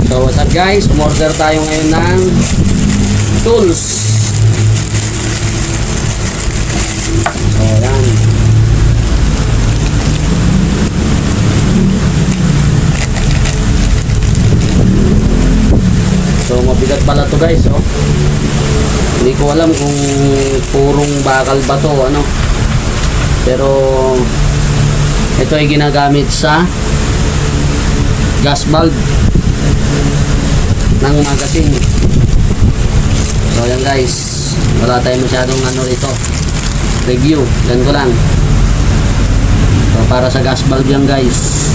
So what's up guys, umorder tayo ngayon ng tools. So yan. So mabigat pala to guys, oh. Hindi ko alam kung purong bakal ba to, ano. Pero ito ay ginagamit sa gas valve ng magazine. So yan guys, wala tayong masyadong ano rito review, yan ko lang. So para sa gas valve yan guys.